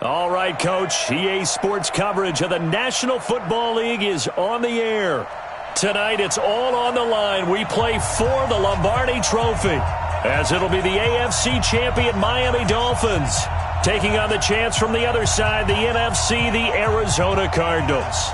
All right, Coach. EA Sports coverage of the National Football League is on the air. Tonight, it's all on the line. We play for the Lombardi Trophy, as it'll be the AFC champion Miami Dolphins taking on the chance from the other side, the NFC, the Arizona Cardinals.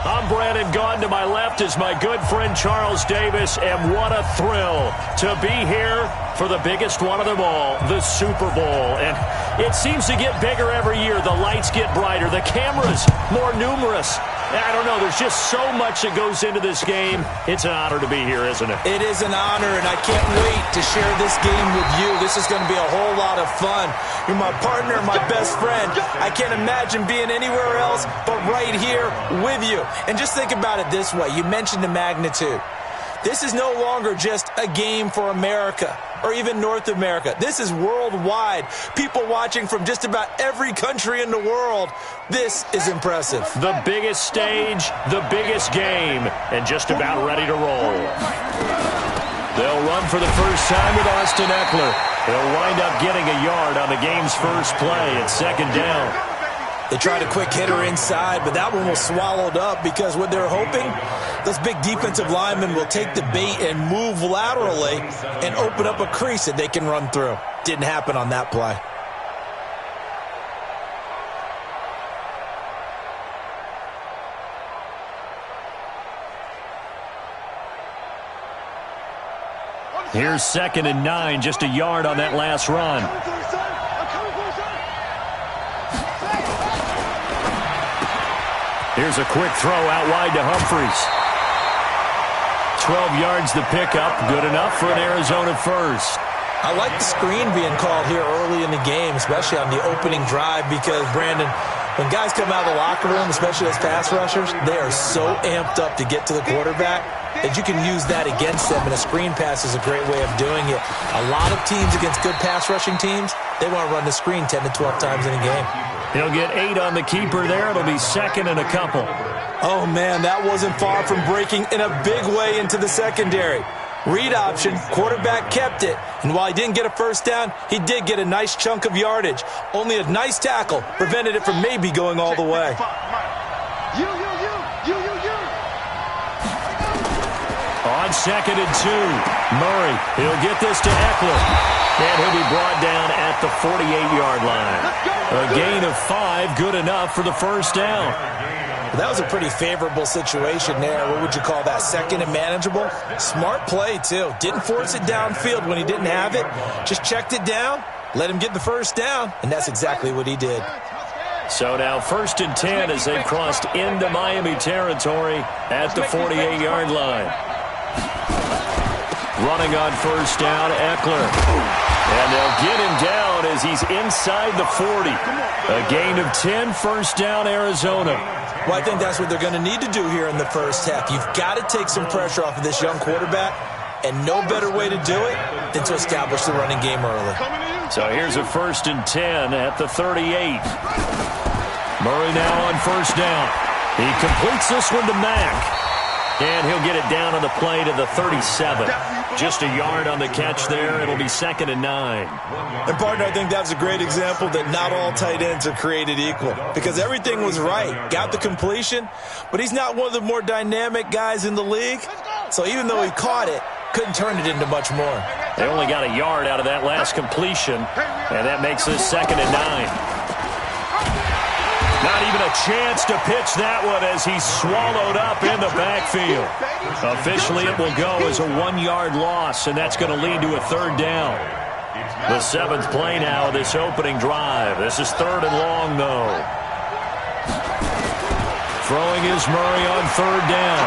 I'm Brandon Gaudin. To my left is my good friend Charles Davis, and what a thrill to be here for the biggest one of them all, the Super Bowl. And it seems to get bigger every year. The lights get brighter, the cameras more numerous. I don't know, there's just so much that goes into this game. It's an honor to be here, isn't it? It is an honor, and I can't wait to share this game with you. This is going to be a whole lot of fun. You're my partner, my best friend. I can't imagine being anywhere else but right here with you. And just think about it this way. You mentioned the magnitude. This is no longer just a game for America or even North America. This is worldwide. People watching from just about every country in the world. This is impressive. The biggest stage, the biggest game, and just about ready to roll. They'll run for the first time with Austin Eckler. He'll wind up getting a yard on the game's first play at second down. They tried a quick hitter inside, but that one was swallowed up because what they're hoping, those big defensive linemen will take the bait and move laterally and open up a crease that they can run through. Didn't happen on that play. Here's 2nd and 9, just a yard on that last run. Here's a quick throw out wide to Humphries. 12 yards to pick up. Good enough for an Arizona first. I like the screen being called here early in the game, especially on the opening drive, because, Brandon, when guys come out of the locker room, especially as pass rushers, they are so amped up to get to the quarterback that you can use that against them, and a screen pass is a great way of doing it. A lot of teams against good pass rushing teams, they want to run the screen 10 to 12 times in a game. He'll get 8 on the keeper there. It'll be 2nd and a couple. Oh, man, that wasn't far from breaking in a big way into the secondary. Read option, quarterback kept it, and while he didn't get a first down, he did get a nice chunk of yardage. Only a nice tackle prevented it from maybe going all the way. On 2nd and 2, Murray, he'll get this to Eckler, and he'll be brought down at the 48-yard line. A gain of 5, good enough for the first down. That was a pretty favorable situation there. What would you call that? 2nd and manageable? Smart play, too. Didn't force it downfield when he didn't have it. Just checked it down, let him get the first down, and that's exactly what he did. So now 1st and 10 as they've crossed into Miami territory at the 48-yard line. Running on first down, Eckler. And they'll get him down as he's inside the 40. A gain of 10, first down, Arizona. Well, I think that's what they're going to need to do here in the first half. You've got to take some pressure off of this young quarterback, and no better way to do it than to establish the running game early. So here's a 1st and 10 at the 38. Murray now on first down. He completes this one to Mack. And he'll get it down on the play to the 37. Just a yard on the catch there. It'll be 2nd and 9. And, partner, I think that's a great example that not all tight ends are created equal. Because everything was right. Got the completion, but he's not one of the more dynamic guys in the league. So even though he caught it, couldn't turn it into much more. They only got a yard out of that last completion, and that makes this 2nd and 9. Not even a chance to pitch that one as he's swallowed up in the backfield. Officially, it will go as a 1-yard loss, and that's going to lead to a 3rd down. The 7th play now of this opening drive. This is 3rd and long, though. Throwing is Murray on 3rd down.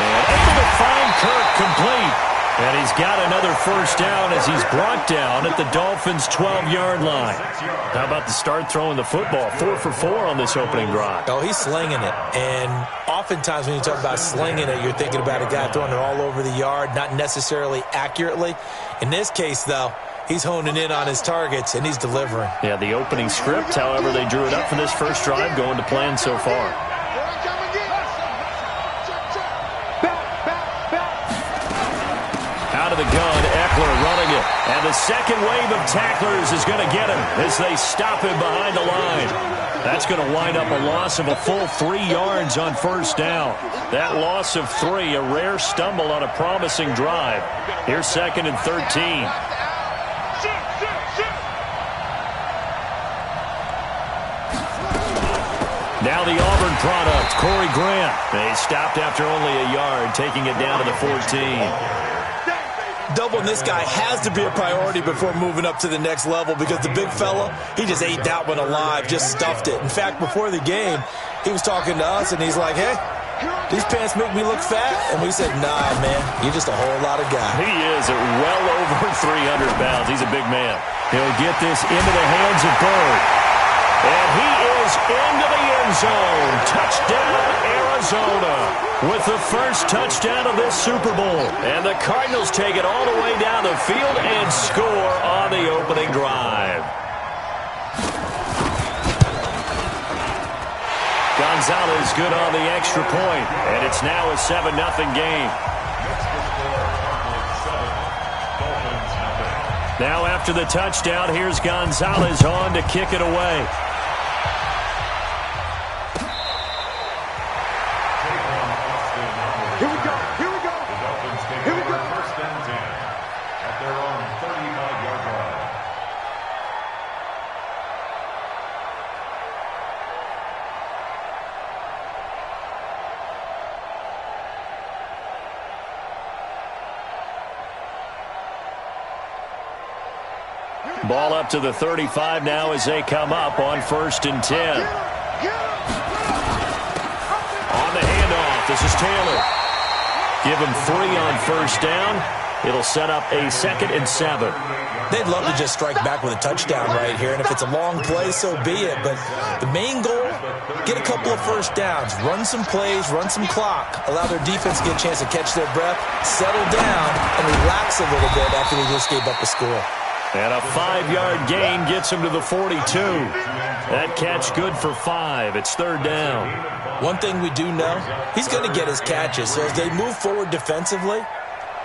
And able to find Kirk complete. And he's got another first down as he's brought down at the Dolphins' 12-yard line. How about the start throwing the football? 4 for 4 on this opening drive. Oh, he's slinging it. And oftentimes when you talk about slinging it, you're thinking about a guy throwing it all over the yard, not necessarily accurately. In this case, though, he's honing in on his targets, and he's delivering. Yeah, the opening script, however they drew it up for this first drive, going to plan so far. Out of the gun, Eckler running it. And the second wave of tacklers is going to get him as they stop him behind the line. That's going to wind up a loss of a full 3 yards on first down. That loss of 3, a rare stumble on a promising drive. Here's 2nd and 13. Now the Auburn product, Corey Grant. They stopped after only a yard, taking it down to the 14. Doubling this guy has to be a priority before moving up to the next level because the big fella, he just ate that one alive, just stuffed it. In fact, before the game, he was talking to us, and he's like, hey, these pants make me look fat. And we said, nah, man, you're just a whole lot of guy. He is at well over 300 pounds. He's a big man. He'll get this into the hands of Bird. And he is into the end zone. Touchdown, Arizona. With the first touchdown of this Super Bowl. And the Cardinals take it all the way down the field and score on the opening drive. Gonzalez good on the extra point. And it's now a 7-0 game. Now after the touchdown, here's Gonzalez on to kick it away. Ball up to the 35 now as they come up on 1st and 10. On the handoff, this is Taylor. Give him 3 on first down. It'll set up a 2nd and 7. They'd love to just strike back with a touchdown right here, and if it's a long play, so be it. But the main goal, get a couple of first downs, run some plays, run some clock, allow their defense to get a chance to catch their breath, settle down, and relax a little bit after they just gave up a score. And a 5-yard gain gets him to the 42. That catch good for 5. It's 3rd down. One thing we do know, he's going to get his catches. So as they move forward defensively,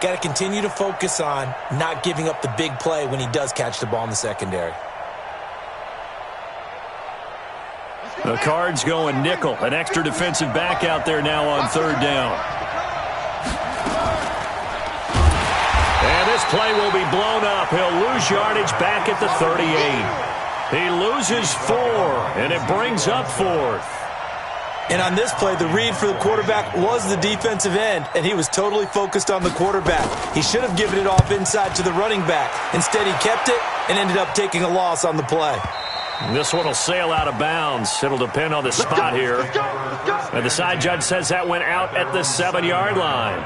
got to continue to focus on not giving up the big play when he does catch the ball in the secondary. The Cards going nickel. An extra defensive back out there now on 3rd down. And this play will be blown up. He'll lose yardage back at the 38. He loses 4, and it brings up 4th. And on this play, the read for the quarterback was the defensive end, and he was totally focused on the quarterback. He should have given it off inside to the running back. Instead, he kept it and ended up taking a loss on the play. This one will sail out of bounds. It'll depend on the spot here. And the side judge says that went out at the 7-yard line.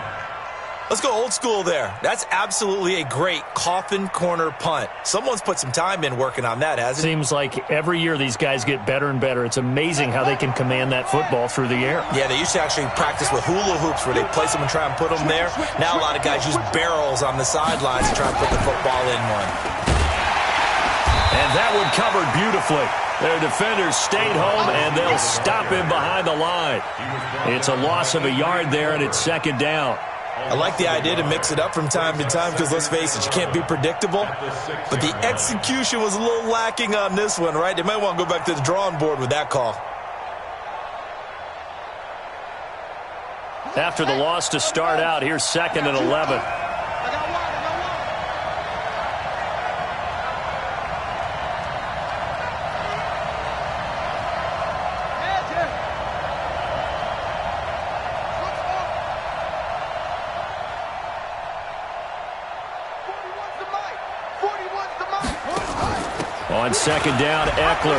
Let's go old school there. That's absolutely a great coffin corner punt. Someone's put some time in working on that, hasn't it? Seems like every year these guys get better and better. It's amazing how they can command that football through the air. Yeah, they used to actually practice with hula hoops where they place them and try and put them there. Now a lot of guys use barrels on the sidelines to try and put the football in one. And that one covered beautifully. Their defenders stayed home, and they'll stop him behind the line. It's a loss of a yard there, and it's 2nd down. I like the idea to mix it up from time to time because, let's face it, you can't be predictable. But the execution was a little lacking on this one, right? They might want to go back to the drawing board with that call. After the loss to start out, here's 2nd and 11. On 2nd down, Eckler.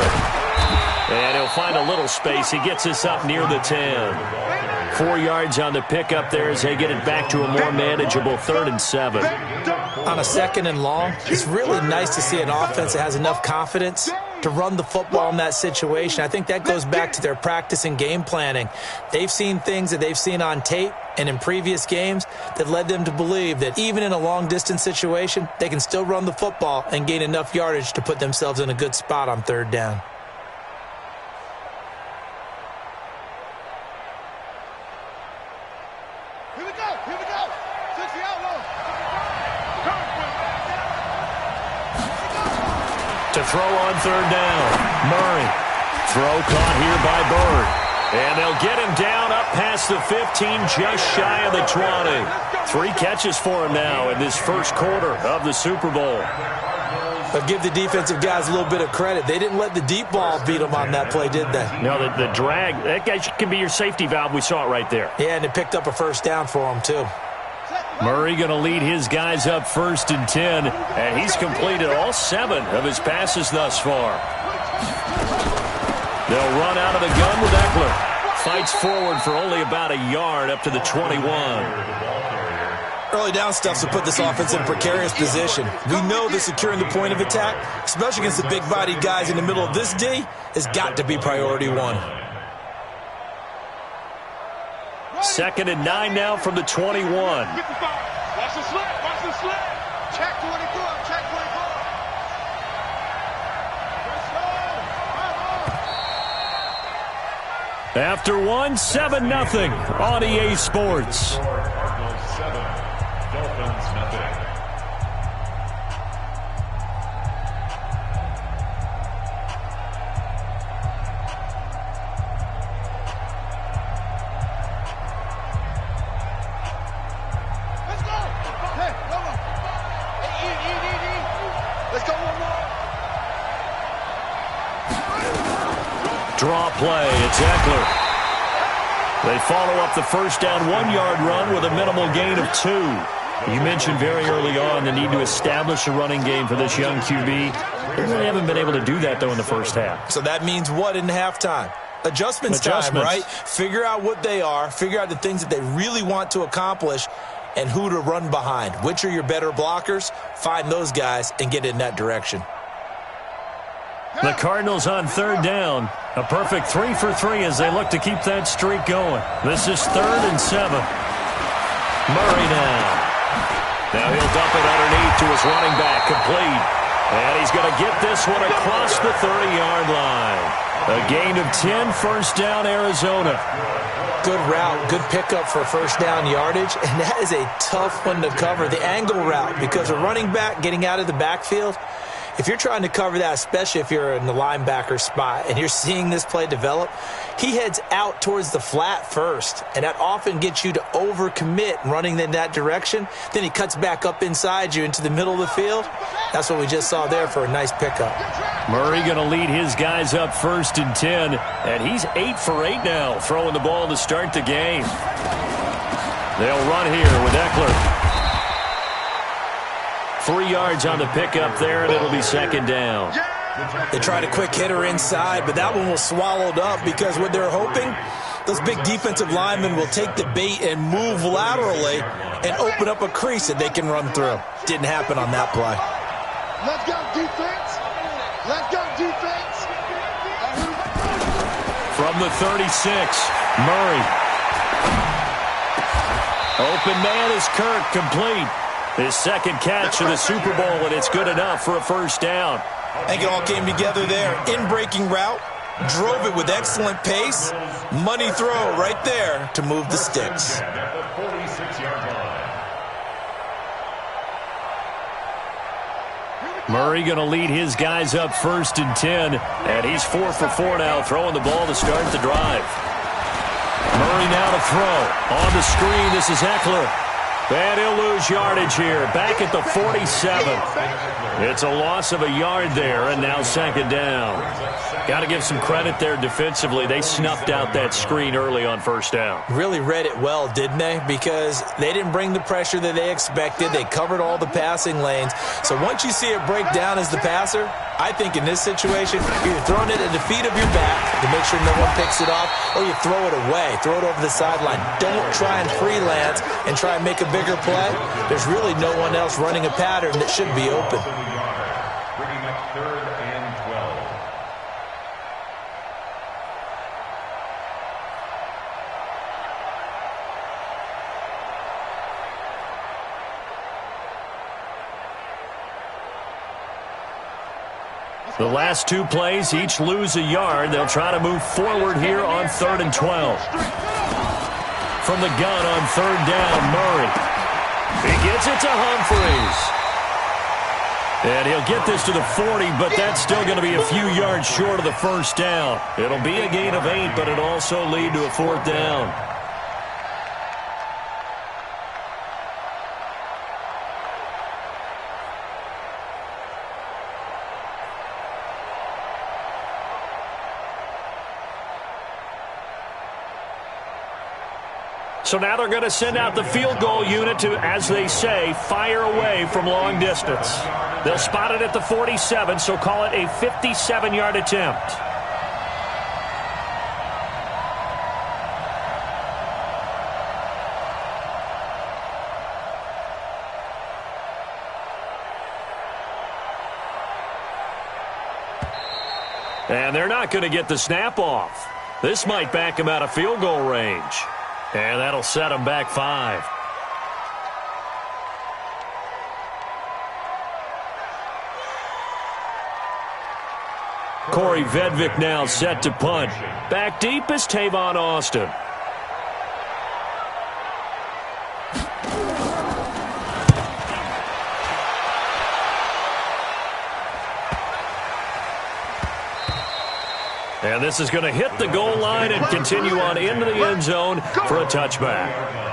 And he'll find a little space. He gets us up near the 10. 4 yards on the pickup there as they get it back to a more manageable 3rd and 7. On a 2nd and long, it's really nice to see an offense that has enough confidence to run the football in that situation. I think that goes back to their practice and game planning. They've seen things that they've seen on tape and in previous games that led them to believe that even in a long-distance situation, they can still run the football and gain enough yardage to put themselves in a good spot on 3rd down. To throw on third down. Murray. Throw caught here by Bird. And they'll get him down up past the 15, just shy of the 20. 3 catches for him now in this first quarter of the Super Bowl. But give the defensive guys a little bit of credit. They didn't let the deep ball beat them on that play, did they? No, the drag, that guy can be your safety valve. We saw it right there. Yeah, and it picked up a first down for him, too. Murray going to lead his guys up 1st and 10, and he's completed all 7 of his passes thus far. They'll run out of the gun with Eckler. Fights forward for only about a yard up to the 21. Early down stuff to put this offense in a precarious position. We know that securing the point of attack, especially against the big-bodied guys in the middle of this D, has got to be priority 1. 2nd and 9 now from the 21. Watch the slip. Watch the slip. Check 24. Check 24. After 1, 7-0 on EA Sports. Cardinals 7, Dolphins nothing. Let's go. Hey, come on. Let's go one more. Draw play. It's Eckler. They follow up the first down 1-yard run with a minimal gain of 2. You mentioned very early on the need to establish a running game for this young QB. They really haven't been able to do that, though, in the first half. So that means what in halftime? Adjustments time, right? Figure out what they are, figure out the things that they really want to accomplish, and who to run behind. Which are your better blockers? Find those guys and get in that direction. The Cardinals on 3rd down. A perfect 3 for 3 as they look to keep that streak going. This is 3rd and 7. Murray now. Now he'll dump it underneath to his running back, complete. And he's going to get this one across the 30-yard line. A gain of 10, first down, Arizona. Good route, good pickup for first down yardage, and that is a tough one to cover. The angle route, because a running back getting out of the backfield, if you're trying to cover that, especially if you're in the linebacker spot and you're seeing this play develop, he heads out towards the flat first, and that often gets you to overcommit running in that direction. Then he cuts back up inside you into the middle of the field. That's what we just saw there for a nice pickup. Murray going to lead his guys up 1st and 10, and he's 8 for 8 now, throwing the ball to start the game. They'll run here with Eckler. 3 yards on the pickup there, and it'll be 2nd down. They tried a quick hitter inside, but that one was swallowed up because what they're hoping, those big defensive linemen will take the bait and move laterally and open up a crease that they can run through. Didn't happen on that play. Let's go defense. Let's go defense. From the 36, Murray. Open man is Kirk, complete. His 2nd catch of the Super Bowl, and it's good enough for a first down. I think it all came together there. In-breaking route, drove it with excellent pace. Money throw right there to move the sticks. Murray going to lead his guys up 1st and 10, and he's 4 for 4 now, throwing the ball to start the drive. Murray now to throw. On the screen, this is Eckler. And he'll lose yardage here, back at the 47. It's a loss of a yard there, and now 2nd down. Got to give some credit there defensively. They snuffed out that screen early on first down. Really read it well, didn't they? Because they didn't bring the pressure that they expected. They covered all the passing lanes. So once you see it break down as the passer, I think in this situation, you're either throwing it at the feet of your back to make sure no one picks it off, or you throw it away, throw it over the sideline. Don't try and freelance and try and make a bigger play. There's really no one else running a pattern that should be open. Bringing up 3rd and 12. The last 2 plays, each lose a yard. They'll try to move forward here on 3rd and 12. From the gun on 3rd down, Murray. He gets it to Humphries. And he'll get this to the 40, but that's still going to be a few yards short of the first down. It'll be a gain of 8, but it'll also lead to a 4th down. So now they're going to send out the field goal unit to, as they say, fire away from long distance. They'll spot it at the 47, so call it a 57-yard attempt. And they're not going to get the snap off. This might back him out of field goal range. And that'll set him back 5. Corey Vedvik now set to punt. Back deep is Tavon Austin. And this is going to hit the goal line and continue on into the end zone for a touchback.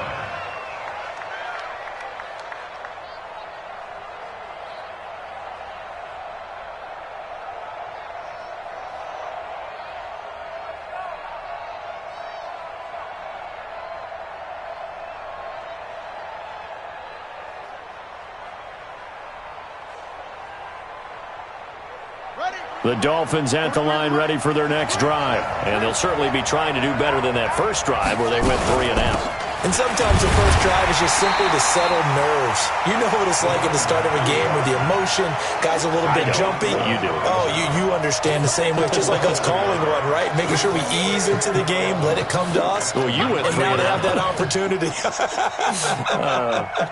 The Dolphins at the line ready for their next drive. And they'll certainly be trying to do better than that first drive where they went 3 and out. And sometimes the first drive is just simply to settle nerves. You know what it's like at the start of a game with the emotion. Guys a little bit jumpy. You do. Oh, you understand the same way. It's just like us calling one, right? Making sure we ease into the game, let it come to us. Well, you went 3 and out. And now to have that opportunity.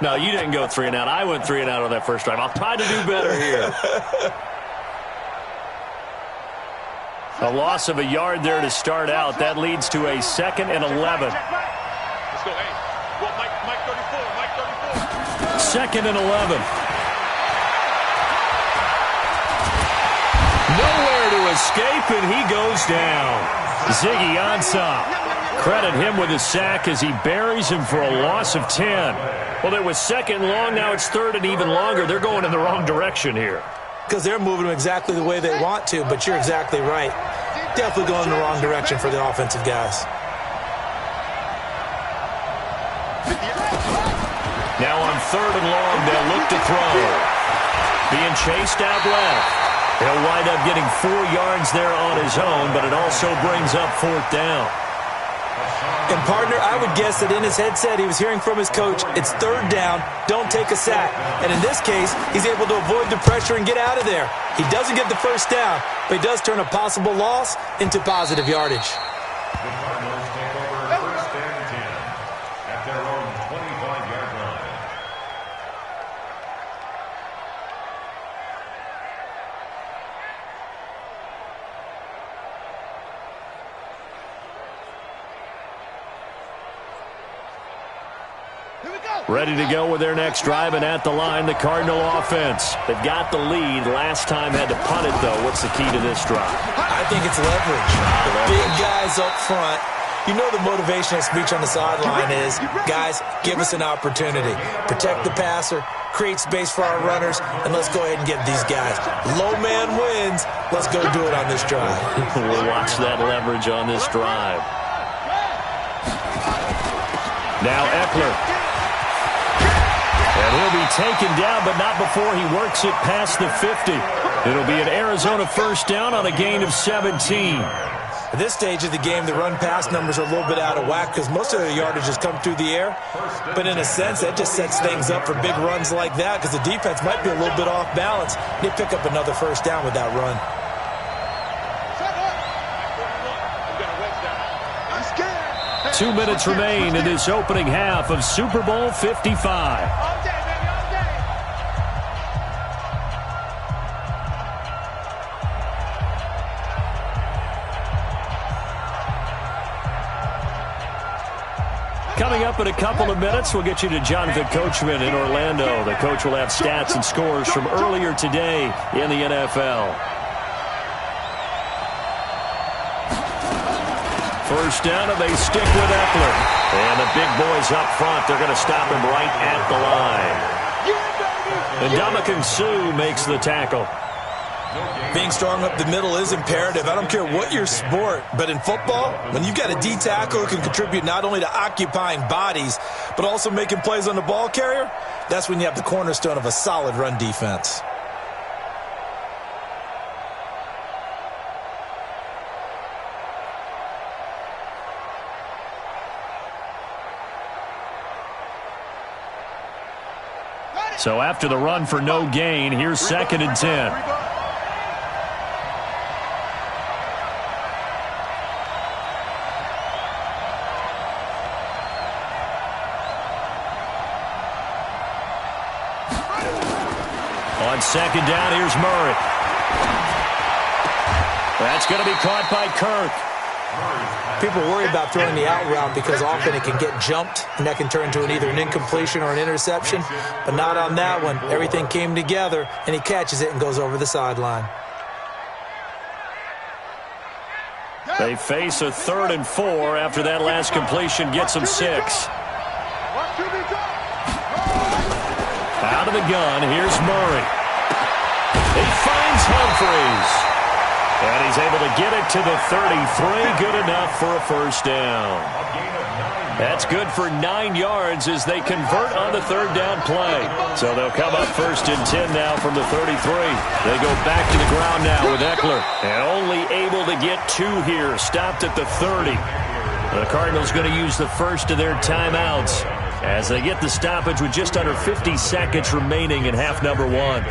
No, you didn't go 3 and out. I went 3 and out on that first drive. I'll try to do better here. A loss of a yard there to start out. That leads to a 2nd and 11. Let's go, hey. Well, Mike 34, Mike 34. 2nd and 11. Nowhere to escape, and he goes down. Ziggy Ansah. Credit him with a sack as he buries him for a loss of 10. Well, it was 2nd long. Now it's 3rd and even longer. They're going in the wrong direction here. Because they're moving exactly the way they want to, but you're exactly right. Definitely going in the wrong direction for the offensive guys. Now on 3rd and long, they'll look to throw. Being chased out left. He'll wind up getting 4 yards there on his own, but it also brings up 4th down. And, partner, I would guess that in his headset he was hearing from his coach, it's 3rd down, don't take a sack. And in this case, he's able to avoid the pressure and get out of there. He doesn't get the first down, but he does turn a possible loss into positive yardage. The Cardinals take over 1st and 10 at their own 25-yard line. Ready to go with their next drive, and at the line, the Cardinal offense. They've got the lead. Last time had to punt it, though. What's the key to this drive? I think it's leverage. The big guys up front. You know the motivational speech on the sideline is, guys, give us an opportunity. Protect the passer, create space for our runners, and let's go ahead and get these guys. Low man wins. Let's go do it on this drive. We'll watch that leverage on this drive. Now Eckler. And he'll be taken down, but not before he works it past the 50. It'll be an Arizona first down on a gain of 17. At this stage of the game, the run-pass numbers are a little bit out of whack because most of the yardage has come through the air. But in a sense, that just sets things up for big runs like that because the defense might be a little bit off balance. They pick up another first down with that run. 2 minutes remain in this opening half of Super Bowl 55. Coming up in a couple of minutes, we'll get you to Jonathan Coachman in Orlando. The coach will have stats and scores from earlier today in the NFL. First down, and they stick with Eckler. And the big boys up front, they're going to stop him right at the line. And Ndamukong Suh makes the tackle. Being strong up the middle is imperative. I don't care what your sport, but in football, when you've got a D tackle who can contribute not only to occupying bodies, but also making plays on the ball carrier, that's when you have the cornerstone of a solid run defense. So after the run for no gain, here's 2nd and 10. On 2nd down, here's Murray. That's going to be caught by Kirk. People worry about throwing the out route because often it can get jumped, and that can turn into either an incompletion or an interception. But not on that one. Everything came together, and he catches it and goes over the sideline. They face a 3rd and 4 after that last completion gets them 6. Out of the gun, here's Murray. He finds Humphries. And he's able to get it to the 33. Good enough for a first down. That's good for 9 yards as they convert on the 3rd down play. So they'll come up 1st and 10 now from the 33. They go back to the ground now with Eckler. And only able to get 2 here. Stopped at the 30. The Cardinals going to use the first of their timeouts as they get the stoppage with just under 50 seconds remaining in half number 1.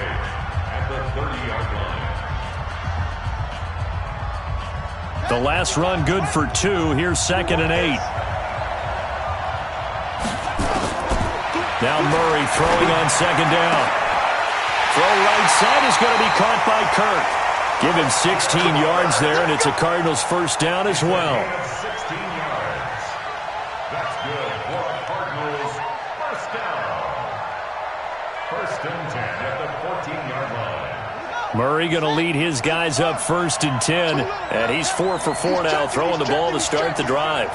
The last run good for 2. Here's 2nd and 8. Now Murray throwing on 2nd down. Throw right side is going to be caught by Kirk. Give him 16 yards there, and it's a Cardinals first down as well. 16 yards. That's good for a Cardinals first down. 1st and 10 at the 14-yard line. Murray going to lead his guys up 1st and 10, and he's 4 for 4 now, throwing the ball to start the drive.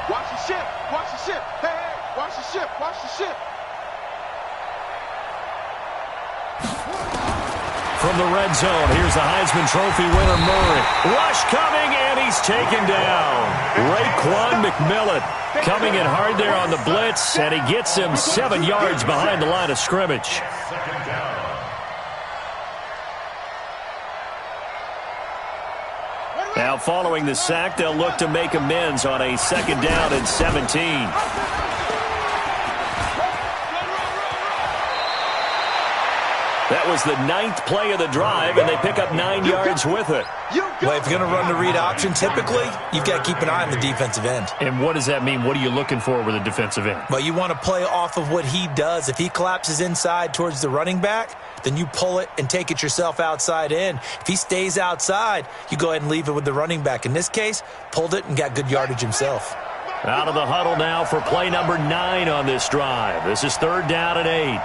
Watch the ship. Watch the ship. Hey, watch the ship. Watch the ship. From the red zone, here's the Heisman Trophy winner, Murray. Rush coming, and he's taken down. Raekwon McMillan coming in hard there on the blitz, and he gets him 7 yards behind the line of scrimmage. Now following the sack, they'll look to make amends on a 2nd down and 17. That was the 9th play of the drive, and they pick up 9 yards with it. Well, if you're going to run the read option, typically, you've got to keep an eye on the defensive end. And what does that mean? What are you looking for with a defensive end? Well, you want to play off of what he does. If he collapses inside towards the running back, then you pull it and take it yourself outside in. If he stays outside, you go ahead and leave it with the running back. In this case, pulled it and got good yardage himself. Out of the huddle now for play number 9 on this drive. This is 3rd down and 8.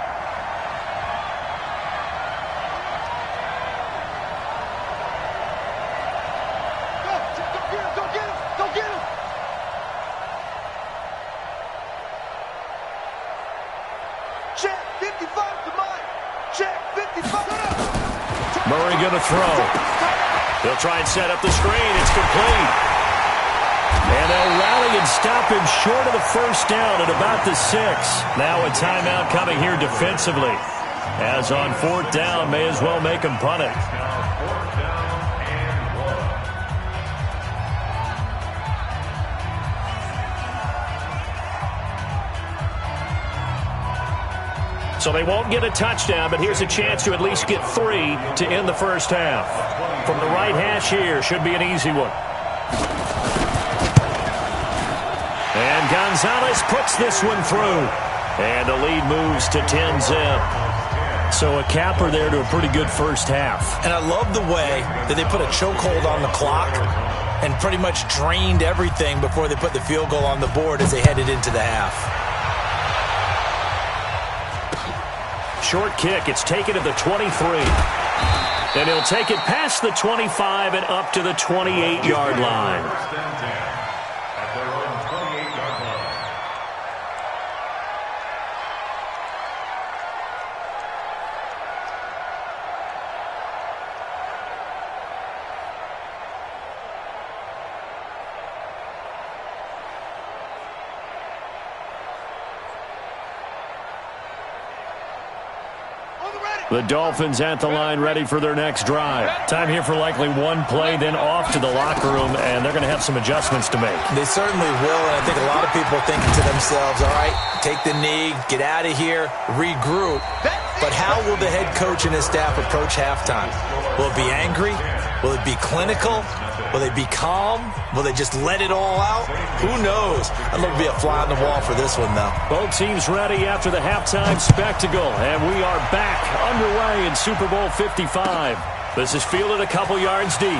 Murray going to throw. They'll try and set up the screen. It's complete. And they'll rally and stop him short of the first down at about the 6. Now a timeout coming here defensively. As on 4th down, may as well make him punt it. So they won't get a touchdown, but here's a chance to at least get 3 to end the first half. From the right hash here, should be an easy one. And Gonzalez puts this one through. And the lead moves to 10-zip. So a capper there to a pretty good first half. And I love the way that they put a chokehold on the clock and pretty much drained everything before they put the field goal on the board as they headed into the half. Short kick. It's taken at the 23. And he'll take it past the 25 and up to the 28-yard line. First and 10 at their own 28-yard line. The Dolphins at the line ready for their next drive. Time here for likely one play, then off to the locker room, and they're going to have some adjustments to make. They certainly will, and I think a lot of people are thinking to themselves, all right, take the knee, get out of here, regroup. But how will the head coach and his staff approach halftime? Will it be angry? Will it be clinical? Will they be calm? Will they just let it all out? Who knows? I'd love to be a fly on the wall for this one, though. Both teams ready after the halftime spectacle, and we are back underway in Super Bowl 55. This is fielded a couple yards deep.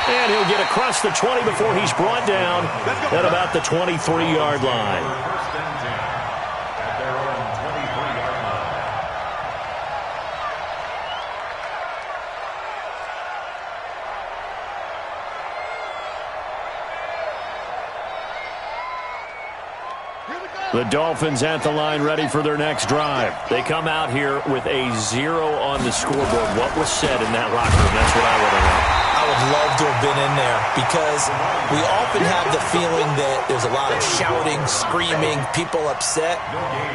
And he'll get across the 20 before he's brought down at about the 23-yard line. First and 10 at their own 23-yard line. The Dolphins at the line ready for their next drive. They come out here with a 0 on the scoreboard. What was said in that locker room? That's what I want to know. I would love to have been in there because we often have the feeling that there's a lot of shouting, screaming, people upset.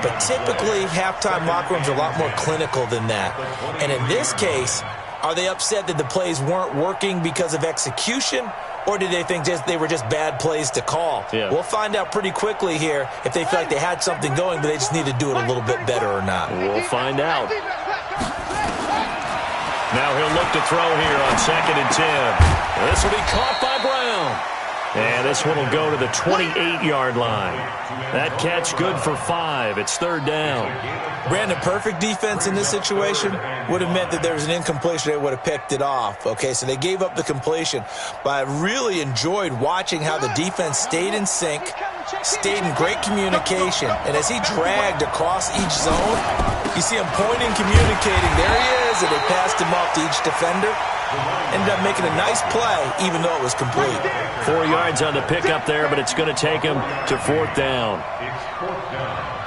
But typically, halftime locker rooms are a lot more clinical than that. And in this case, are they upset that the plays weren't working because of execution? Or did they think they were just bad plays to call? Yeah. We'll find out pretty quickly here if they feel like they had something going, but they just need to do it a little bit better or not. We'll find out. Now he'll look to throw here on 2nd and 10. This will be caught by Brown. And this one will go to the 28-yard line. That catch good for 5. It's 3rd down. Brandon, perfect defense in this situation would have meant that there was an incompletion. They would have picked it off. Okay, so they gave up the completion. But I really enjoyed watching how the defense stayed in sync, stayed in great communication. And as he dragged across each zone, you see him pointing, communicating. There he is, and they passed him off to each defender. Ended up making a nice play, even though it was complete. 4 yards on the pickup there, but it's going to take him to 4th down. It's 4th down.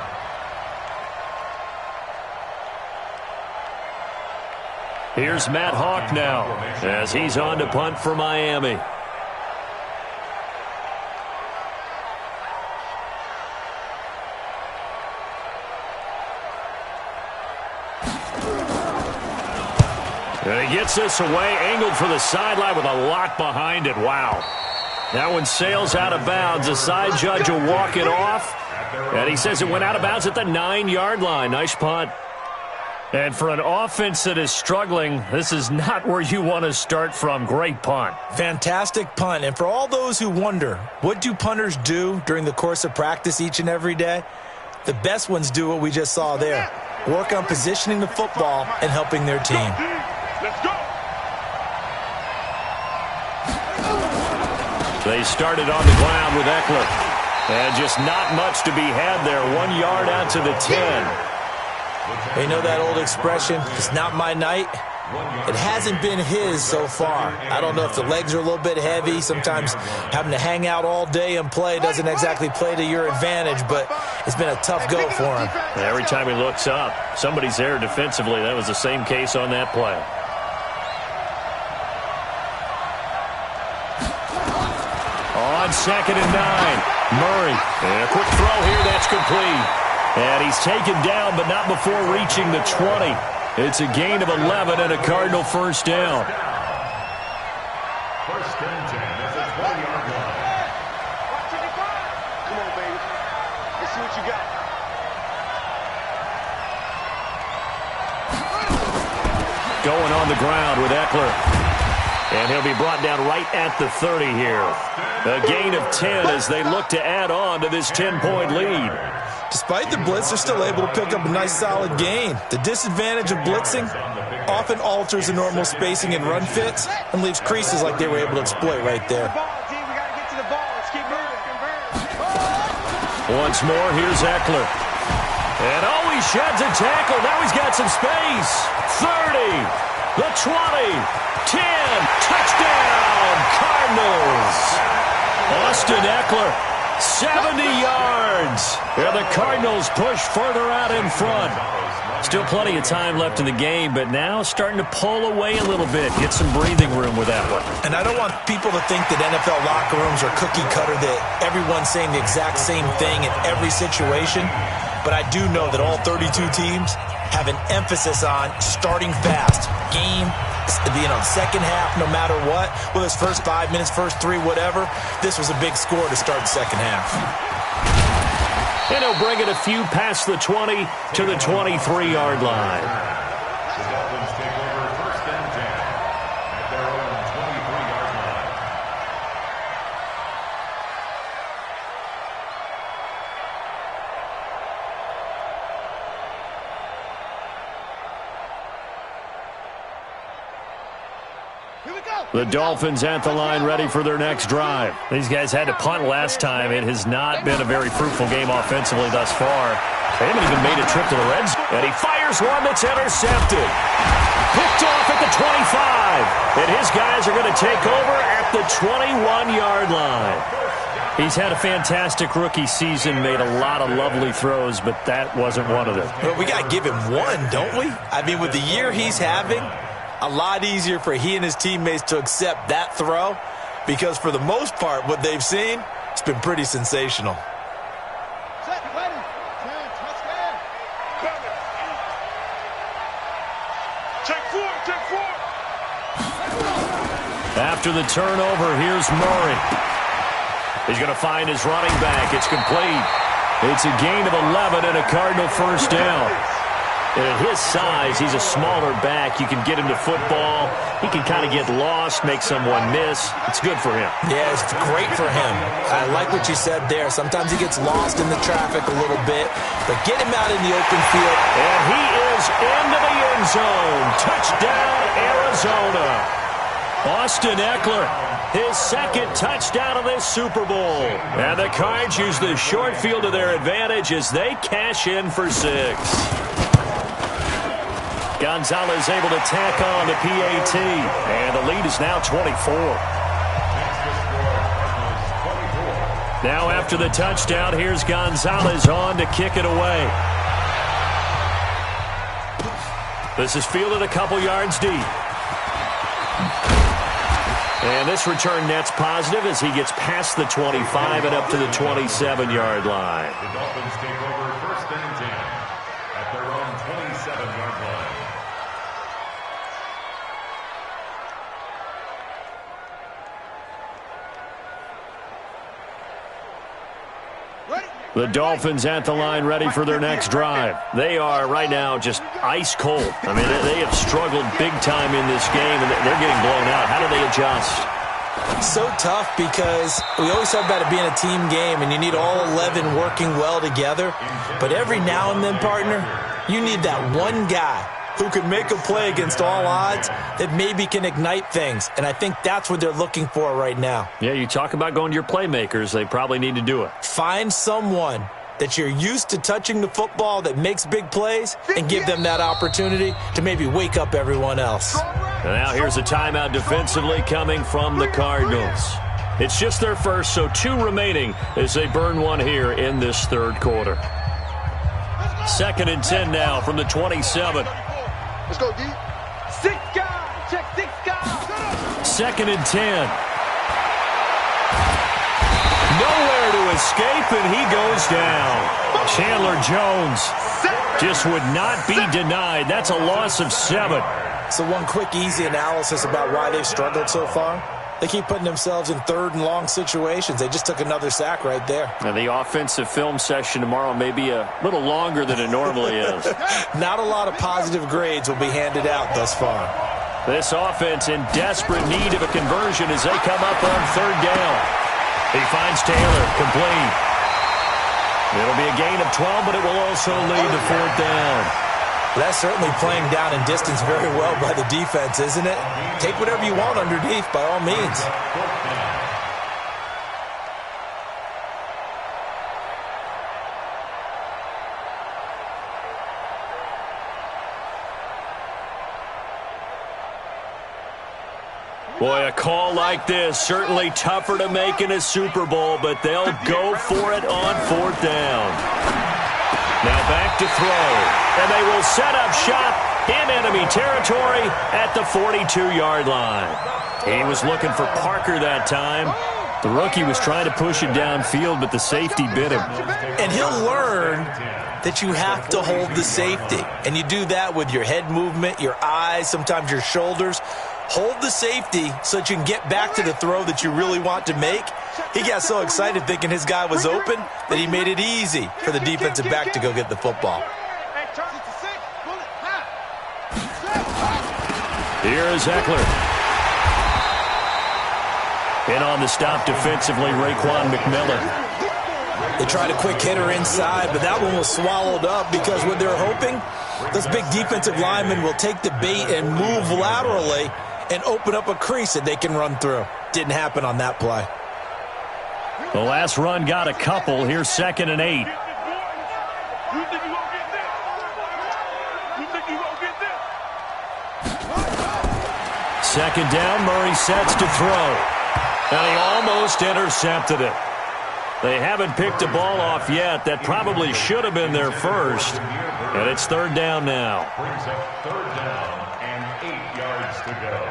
Here's Matt Hawk now as he's on to punt for Miami. And he gets this away, angled for the sideline with a lot behind it. Wow. That one sails out of bounds. The side judge will walk it off. And he says it went out of bounds at the 9-yard line. Nice punt. And for an offense that is struggling, this is not where you want to start from. Great punt. Fantastic punt. And for all those who wonder, what do punters do during the course of practice each and every day? The best ones do what we just saw there. Work on positioning the football and helping their team. Let's go. They started on the ground with Eckler. And just not much to be had there. 1 yard out to the 10. You know that old expression, it's not my night? It hasn't been his so far. I don't know if the legs are a little bit heavy. Sometimes having to hang out all day and play doesn't exactly play to your advantage, but it's been a tough go for him. Every time he looks up, somebody's there defensively. That was the same case on that play. On 2nd and 9, Murray. And a quick throw here, that's complete. And he's taken down, but not before reaching the 20. It's a gain of 11 and a Cardinal first down. First and 10 at the 20-yard line. Come on, baby. Let's see what you got. Going on the ground with Eckler. And he'll be brought down right at the 30 here. A gain of 10 as they look to add on to this 10-point lead. Despite the blitz, they're still able to pick up a nice solid gain. The disadvantage of blitzing often alters the normal spacing and run fits and leaves creases like they were able to exploit right there. Once more, here's Eckler. And oh, he sheds a tackle. Now he's got some space. 30, the 20, 10, touchdown, Cardinals. Austin Eckler, 70 yards. And the Cardinals push further out in front. Still plenty of time left in the game, but now starting to pull away a little bit. Get some breathing room with that one. And I don't want people to think that NFL locker rooms are cookie cutter, that everyone's saying the exact same thing in every situation. But I do know that all 32 teams have an emphasis on starting fast. Game, second half, no matter what. Whether it's first 5 minutes, first 3, whatever. This was a big score to start the second half. And he'll bring it a few past the 20 to the 23-yard line. The Dolphins take over first and 10 at their own 23-yard line. The Dolphins at the line ready for their next drive. These guys had to punt last time. It has not been a very fruitful game offensively thus far. They haven't even made a trip to the red zone. And he fires one that's intercepted. Picked off at the 25. And his guys are going to take over at the 21-yard line. He's had a fantastic rookie season, made a lot of lovely throws, but that wasn't one of them. Well, we got to give him one, don't we? I mean, with the year he's having, a lot easier for he and his teammates to accept that throw because for the most part, what they've seen, it's been pretty sensational. After the turnover, here's Murray. He's going to find his running back. It's complete. It's a gain of 11 and a Cardinal first down. And at his size, he's a smaller back. You can get him to football. He can kind of get lost, make someone miss. It's good for him. Yeah, it's great for him. I like what you said there. Sometimes he gets lost in the traffic a little bit, but get him out in the open field. And he is into the end zone. Touchdown, Arizona. Austin Eckler, his second touchdown of this Super Bowl. And the Cards use the short field to their advantage as they cash in for 6. Gonzalez able to tack on the PAT. And the lead is now 24. Now after the touchdown, here's Gonzalez on to kick it away. This is fielded a couple yards deep. And this return net's positive as he gets past the 25 and up to the 27-yard line. The Dolphins take over first and 10 at their own 27-yard line. The Dolphins at the line ready for their next drive. They are right now just ice cold. I mean, they have struggled big time in this game, and they're getting blown out. How do they adjust? So tough because we always talk about it being a team game, and you need all 11 working well together. But every now and then, partner, you need that one guy who can make a play against all odds that maybe can ignite things. And I think that's what they're looking for right now. Yeah, you talk about going to your playmakers. They probably need to do it. Find someone that you're used to touching the football that makes big plays and give them that opportunity to maybe wake up everyone else. And now here's a timeout defensively coming from the Cardinals. It's just their first, so 2 remaining as they burn one here in this third quarter. 2nd and 10 now from the 27. Let's go, D. 6 guys. Check 6 guys. 2nd and 10. Nowhere to escape, and he goes down. Chandler Jones just would not be denied. That's a loss of 7. So one quick, easy analysis about why they've struggled so far. They keep putting themselves in 3rd and long situations. They just took another sack right there. And the offensive film session tomorrow may be a little longer than it normally is. Not a lot of positive grades will be handed out thus far. This offense in desperate need of a conversion as they come up on third down. He finds Taylor, complete. It'll be a gain of 12, but it will also lead to fourth down. That's certainly playing down in distance very well by the defense, isn't it? Take whatever you want underneath, by all means. Boy, a call like this, certainly tougher to make in a Super Bowl, but they'll go for it on fourth down. Now back to throw, and they will set up shop in enemy territory at the 42-yard line. He was looking for Parker that time. The rookie was trying to push him downfield, but the safety bit him. And he'll learn that you have to hold the safety. And you do that with your head movement, your eyes, sometimes your shoulders. Hold the safety so that you can get back to the throw that you really want to make. He got so excited thinking his guy was open that he made it easy for the defensive back to go get the football. Here is Eckler. In on the stop defensively, Raekwon McMillan. They tried a quick hitter inside, but that one was swallowed up because what they're hoping, those big defensive linemen will take the bait and move laterally and open up a crease that they can run through. Didn't happen on that play. The last run got a couple. Here's 2nd and 8. Second down, Murray sets to throw. And he almost intercepted it. They haven't picked a ball off yet. That probably should have been their first. And it's third down now. Brings up third down and 8 yards to go.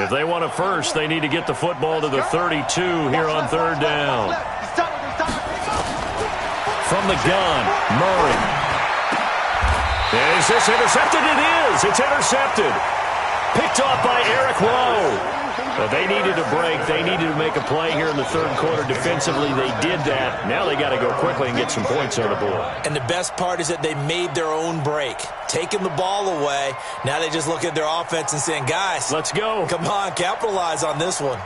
If they want a first, they need to get the football to the 32 here on third down. From the gun, Murray. Is this intercepted? It is. It's intercepted. Picked off by Eric Rowe. But they needed a break. They needed to make a play here in the third quarter. Defensively, they did that. Now they got to go quickly and get some points on the board. And the best part is that they made their own break. Taking the ball away. Now they just look at their offense and saying, guys, let's go. Come on, capitalize on this one.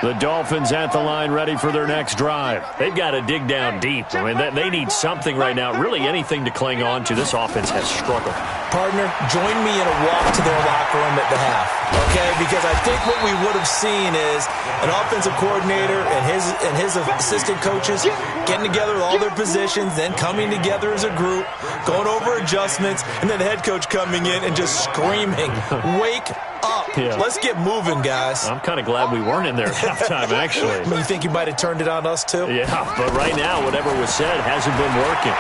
The Dolphins at the line ready for their next drive. They've got to dig down deep. I mean, they need something right now, really anything to cling on to. This offense has struggled. Partner, join me in a walk to their locker room at the half, okay? Because I think what we would have seen is an offensive coordinator and his assistant coaches getting together with all their positions, then coming together as a group, going over adjustments, and then the head coach coming in and just screaming, wake up. Yeah. Let's get moving, guys. I'm kind of glad we weren't in there at halftime, actually. You think you might have turned it on us, too? Yeah, but right now, whatever was said hasn't been working.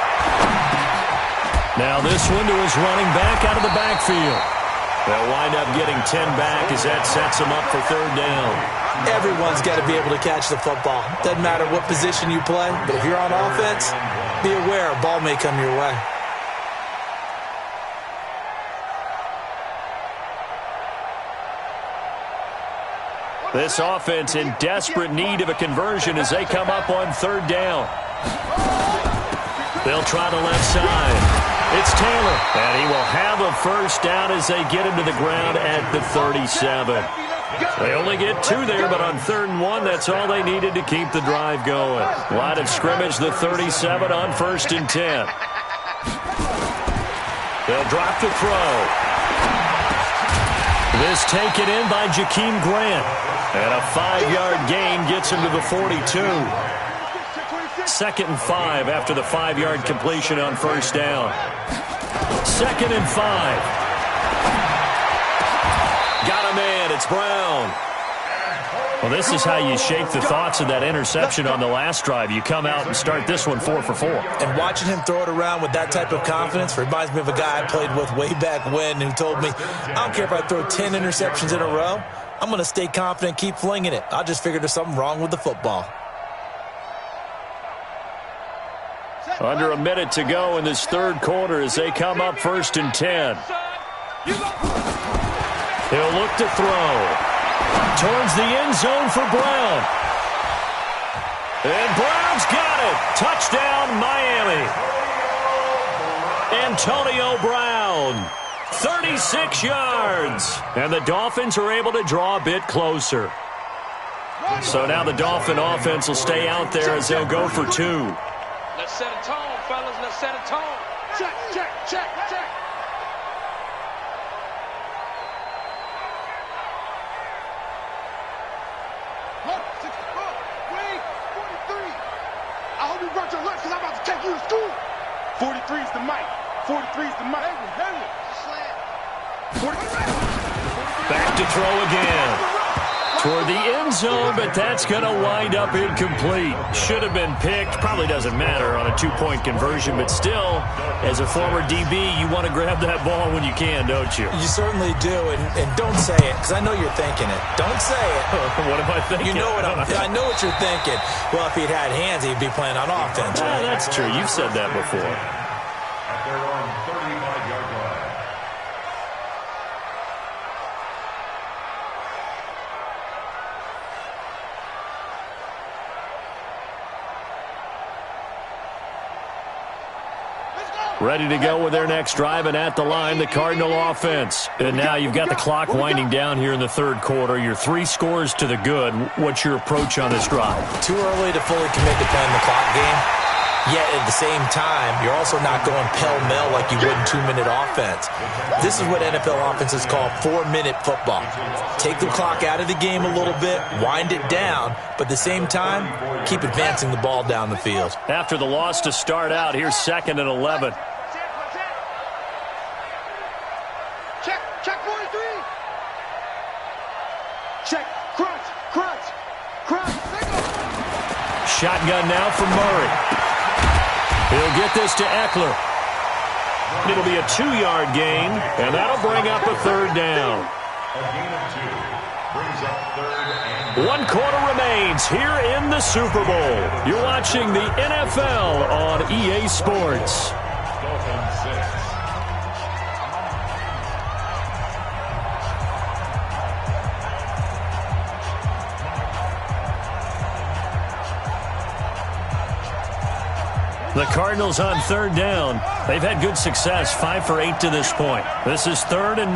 Now this one to his running back out of the backfield. They'll wind up getting 10 back as that sets them up for third down. Everyone's got to be able to catch the football. Doesn't matter what position you play, but if you're on offense, be aware a ball may come your way. This offense in desperate need of a conversion as they come up on third down. They'll try the left side. It's Taylor, and he will have a first down as they get him to the ground at the 37. They only get 2 there, but on 3rd and 1, that's all they needed to keep the drive going. Line of scrimmage, the 37 on 1st and 10. They'll drop to throw. This taken in by Jakeem Grant. And a 5-yard gain gets him to the 42. 2nd and 5 after the 5-yard completion on first down. 2nd and 5. Got a man. It's Brown. Well, this is how you shake the thoughts of that interception on the last drive. You come out and start this one 4 for 4. And watching him throw it around with that type of confidence reminds me of a guy I played with way back when who told me, I don't care if I throw 10 interceptions in a row. I'm going to stay confident, keep flinging it. I just figured there's something wrong with the football. Under a minute to go in this third quarter as they come up 1st and 10. He'll look to throw. Towards the end zone for Brown. And Brown's got it. Touchdown, Miami. Antonio Brown, 36 yards. And the Dolphins are able to draw a bit closer. So now the Dolphin offense will stay out there as they'll go for 2. Let's set a tone, fellas. Let's set a tone. Check, check, check, check. Look, 64. Wait, 43. I hope you brought your lunch because I'm about to take you to school. 43 is the mic. 43 is the mic. Henry. 43. Back to throw again. Toward the end zone, but that's going to wind up incomplete. Should have been picked. Probably doesn't matter on a 2-point conversion, but still, as a former DB, you want to grab that ball when you can, don't you? You certainly do, and don't say it, because I know you're thinking it. Don't say it. What am I thinking? You know what I know what you're thinking. Well, if he'd had hands, he'd be playing on offense. Right? That's true. You've said that before. At their own 35-yard line. Ready to go with their next drive, and at the line, the Cardinal offense. And now you've got the clock winding down here in the third quarter. You're 3 scores to the good. What's your approach on this drive? Too early to fully commit to playing the clock game. Yet at the same time, you're also not going pell-mell like you would in 2-minute offense. This is what NFL offenses call 4-minute football. Take the clock out of the game a little bit, wind it down, but at the same time, keep advancing the ball down the field. After the loss to start out, here's 2nd and 11. Check, check 43. Check, crunch, crunch, crunch. Shotgun now for Murray. He'll get this to Eckler. It'll be a 2-yard gain, and that'll bring up a 3rd down. A gain of 2 brings up 3rd and 1 quarter remains here in the Super Bowl. You're watching the NFL on EA Sports. Dolphins 6. The Cardinals on 3rd down. They've had good success, 5 for 8 to this point. This is 3rd and 9.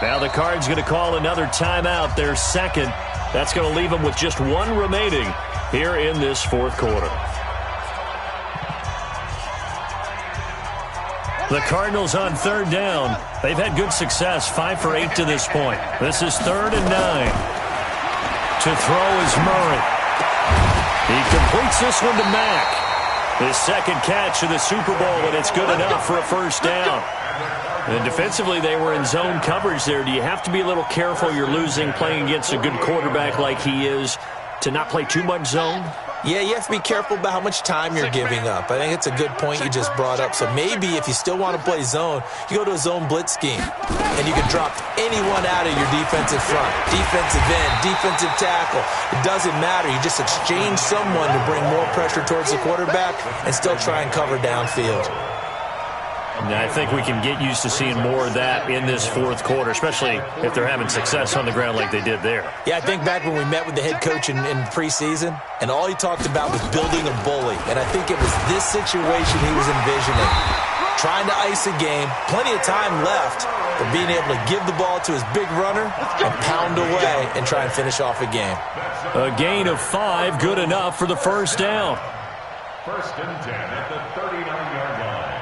Now the Cards going to call another timeout, their 2nd. That's going to leave them with just 1 remaining here in this 4th quarter. The Cardinals on 3rd down. They've had good success, 5 for 8 to this point. This is 3rd and 9. To throw is Murray. He completes this one to Mack. His 2nd catch of the Super Bowl, and it's good enough for a 1st down. And defensively, they were in zone coverage there. Do you have to be a little careful? You're losing, playing against a good quarterback like he is, to not play too much zone? Yeah, you have to be careful about how much time you're giving up. I think it's a good point you just brought up. So maybe if you still want to play zone, you go to a zone blitz scheme. And you can drop anyone out of your defensive front. Defensive end, defensive tackle. It doesn't matter. You just exchange someone to bring more pressure towards the quarterback and still try and cover downfield. And I think we can get used to seeing more of that in this 4th quarter, especially if they're having success on the ground like they did there. Yeah, I think back when we met with the head coach in preseason, and all he talked about was building a bully. And I think it was this situation he was envisioning. Trying to ice a game, plenty of time left, but being able to give the ball to his big runner and pound away and try and finish off a game. A gain of 5, good enough for the 1st down. 1st and 10 at the 39-yard line.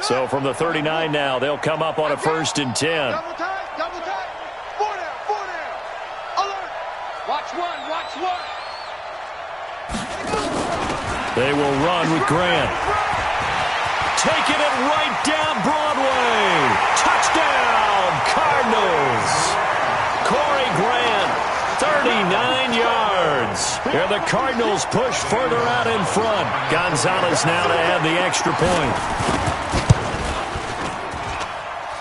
So from the 39 now, they'll come up on a 1st and 10. Double tight, double tight. 4 down, 4 down. Alert. Watch 1, watch 1. They will run with Grant. Taking it right down Broadway. Touchdown, Cardinals. Corey Grant 39 yards. And the Cardinals push further out in front. Gonzalez now to add the extra point.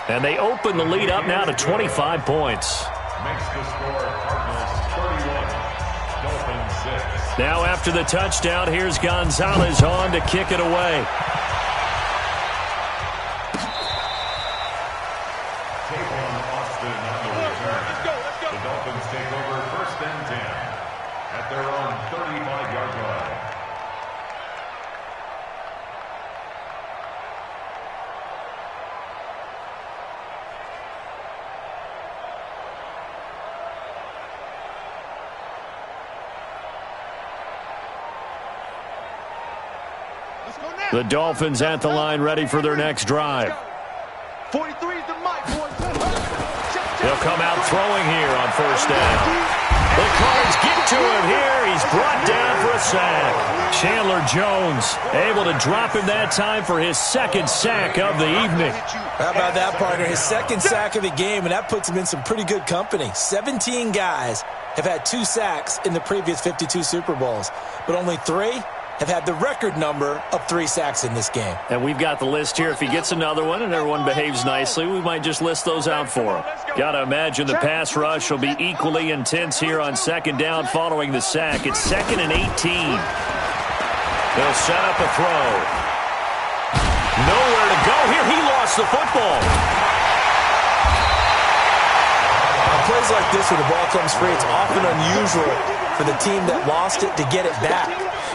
And they open the lead up now to 25 points. Makes the score Cardinals 31, Dolphins 6. Now after the touchdown, here's Gonzalez on to kick it away. The Dolphins take over 1st and 10 at their own 35-yard line. The Dolphins at the line ready for their next drive. 43 is the mic, boys. They'll come out throwing here on 1st down. The Cards get to him here. He's brought down for a sack. Chandler Jones able to drop him that time for his 2nd sack of the evening. How about that, partner? His 2nd sack of the game, and that puts him in some pretty good company. 17 guys have had 2 sacks in the previous 52 Super Bowls, but only 3 have had the record number of 3 sacks in this game. And we've got the list here. If he gets another one and everyone behaves nicely, we might just list those out for him. Got to imagine the pass rush will be equally intense here on 2nd down following the sack. It's 2nd and 18. They'll set up a throw. Nowhere to go here. He lost the football. On plays like this where the ball comes free, it's often unusual for the team that lost it to get it back.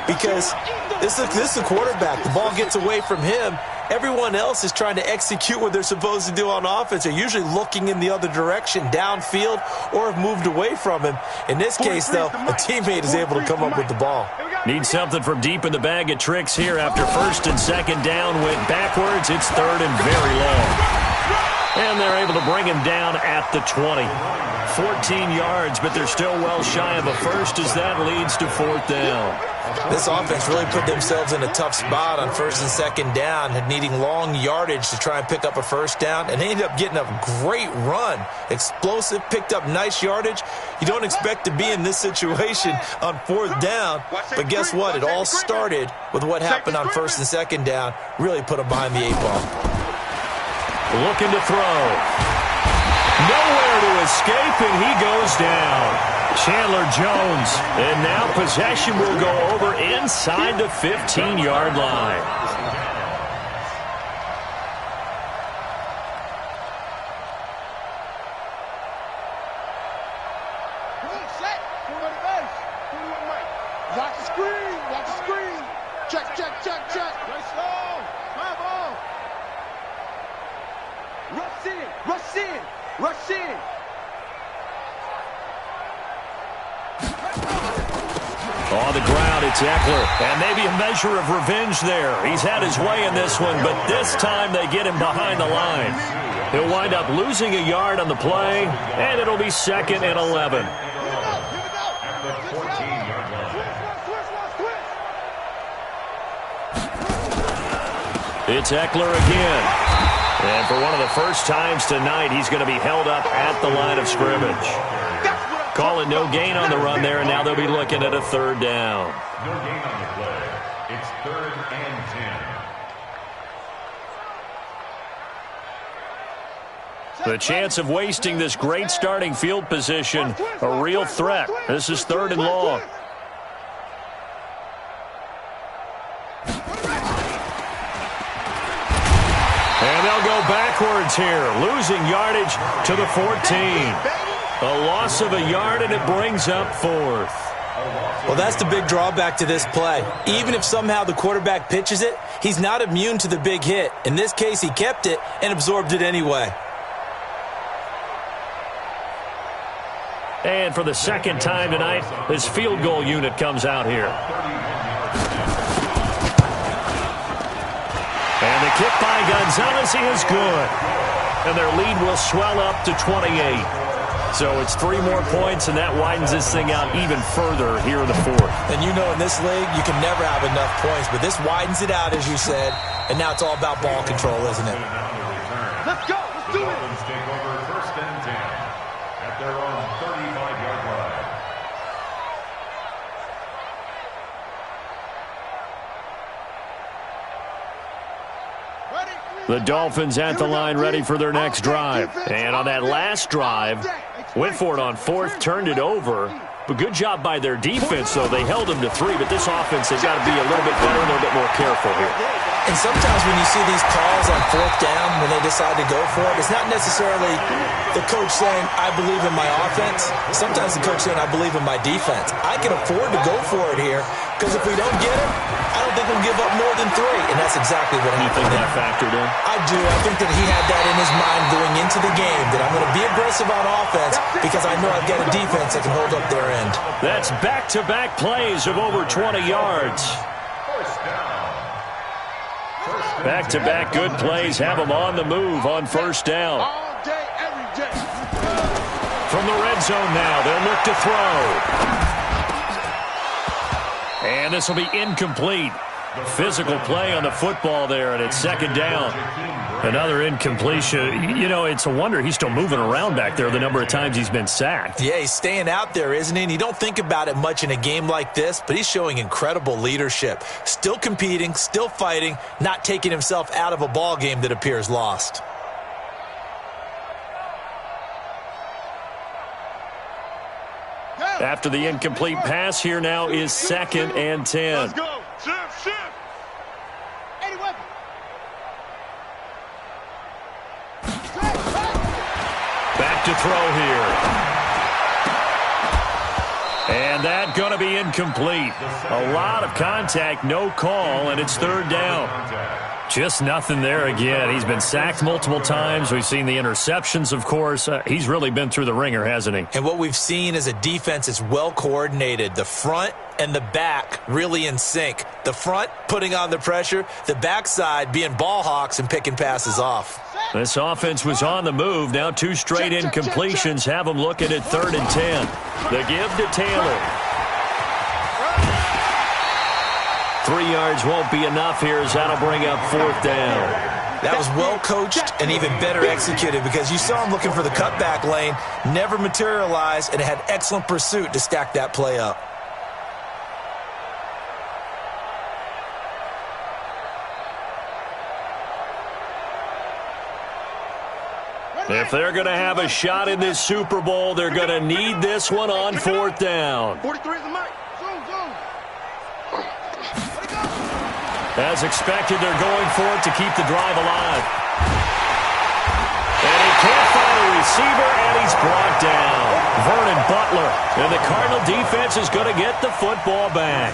Because this is the quarterback. The ball gets away from him. Everyone else is trying to execute what they're supposed to do on offense. They're usually looking in the other direction, downfield, or have moved away from him. In this case, though, a teammate is able to come up with the ball. Need something from deep in the bag of tricks here after 1st and 2nd down went backwards. It's 3rd and very long. And they're able to bring him down at the 20. 14 yards, but they're still well shy of a first as that leads to 4th down. This offense really put themselves in a tough spot on 1st and 2nd down, needing long yardage to try and pick up a 1st down, and they ended up getting a great run. Explosive, picked up nice yardage. You don't expect to be in this situation on 4th down, but guess what? It all started with what happened on 1st and 2nd down. Really put them behind the 8 ball. Looking to throw. Nowhere to escape, and he goes down. Chandler Jones, and now possession will go over inside the 15-yard line. Come on, set. Come on the base. Come on, Mike. Watch the screen. Watch the screen. Check, check, check, check. Let's go. Come on. Rush in. Rush in. Rush in. On the ground, it's Eckler. And maybe a measure of revenge there. He's had his way in this one, but this time they get him behind the line. He'll wind up losing a yard on the play, and it'll be 2nd and 11. It's Eckler again. And for one of the first times tonight, he's going to be held up at the line of scrimmage. Calling no gain on the run there, and now they'll be looking at a 3rd down. No gain on the play. It's 3rd and 10. The chance of wasting this great starting field position, a real threat. This is 3rd and long. And they'll go backwards here, losing yardage to the 14. A loss of a yard, and it brings up 4th. Well, that's the big drawback to this play. Even if somehow the quarterback pitches it, he's not immune to the big hit. In this case, he kept it and absorbed it anyway. And for the 2nd time tonight, this field goal unit comes out here. And the kick by Gonzalez is good. And their lead will swell up to 28. So it's 3 more points, and that widens this thing out even further here in the 4th. And you know in this league, you can never have enough points, but this widens it out, as you said, and now it's all about ball control, isn't it? Let's go. Let's do it. Dolphins take over 1st and 10 at their own 35-yard line. The Dolphins at the line ready for their next drive. And on that last drive, went for it on fourth, turned it over. But good job by their defense, though. They held them to 3, but this offense has got to be a little bit better, a little bit more careful here. And sometimes when you see these calls on fourth down, when they decide to go for it, it's not necessarily the coach saying, I believe in my offense. Sometimes the coach saying, I believe in my defense. I can afford to go for it here, because if we don't get it, I don't think we'll give up more than 3. And that's exactly what happened. You think that factored in? I do. I think that he had that in his mind going into the game, that I'm going to be aggressive on offense because I know I've got a defense that can hold up their end. That's back-to-back plays of over 20 yards. Back-to-back good plays have them on the move on first down. All day, every day. From the red zone now, they'll look to throw. And this will be incomplete. Physical play on the football there, and it's second down. Another incompletion. You know, it's a wonder he's still moving around back there the number of times he's been sacked. Yeah, he's staying out there, isn't he? And you don't think about it much in a game like this, but he's showing incredible leadership. Still competing, still fighting, not taking himself out of a ball game that appears lost. After the incomplete pass, here now is 2nd and 10. Let's go. Shift, shift. 80 weapon. Back to throw here. And that going to be incomplete. A lot of contact, no call, and it's 3rd down. Just nothing there again. He's been sacked multiple times. We've seen the interceptions, of course. He's really been through the ringer, hasn't he? And what we've seen is a defense that's well coordinated. The front and the back really in sync. The front putting on the pressure, the backside being ball hawks and picking passes off. This offense was on the move. Now 2 straight incompletions have them looking at 3rd and 10. The give to Taylor. 3 yards won't be enough here as that'll bring up 4th down. That was well coached and even better executed because you saw him looking for the cutback lane, never materialized, and had excellent pursuit to stack that play up. If they're going to have a shot in this Super Bowl, they're going to need this one on 4th down. 43 is the mic. Zoom, zoom. As expected, they're going for it to keep the drive alive. And he can't find a receiver, and he's brought down. Vernon Butler. And the Cardinal defense is going to get the football back.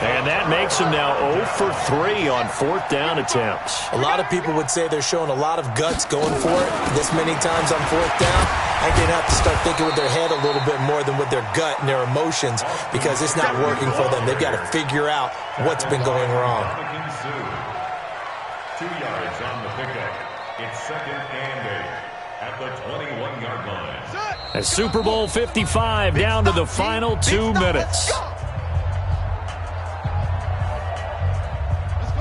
And that makes him now 0 for 3 on 4th down attempts. A lot of people would say they're showing a lot of guts going for it this many times on 4th down. I think they'd have to start thinking with their head a little bit more than with their gut and their emotions because it's not working for them. They've got to figure out what's been going wrong. 2 yards on the pickup. It's 2nd and 8 at the 21-yard line. As Super Bowl 55 down to the final 2 minutes.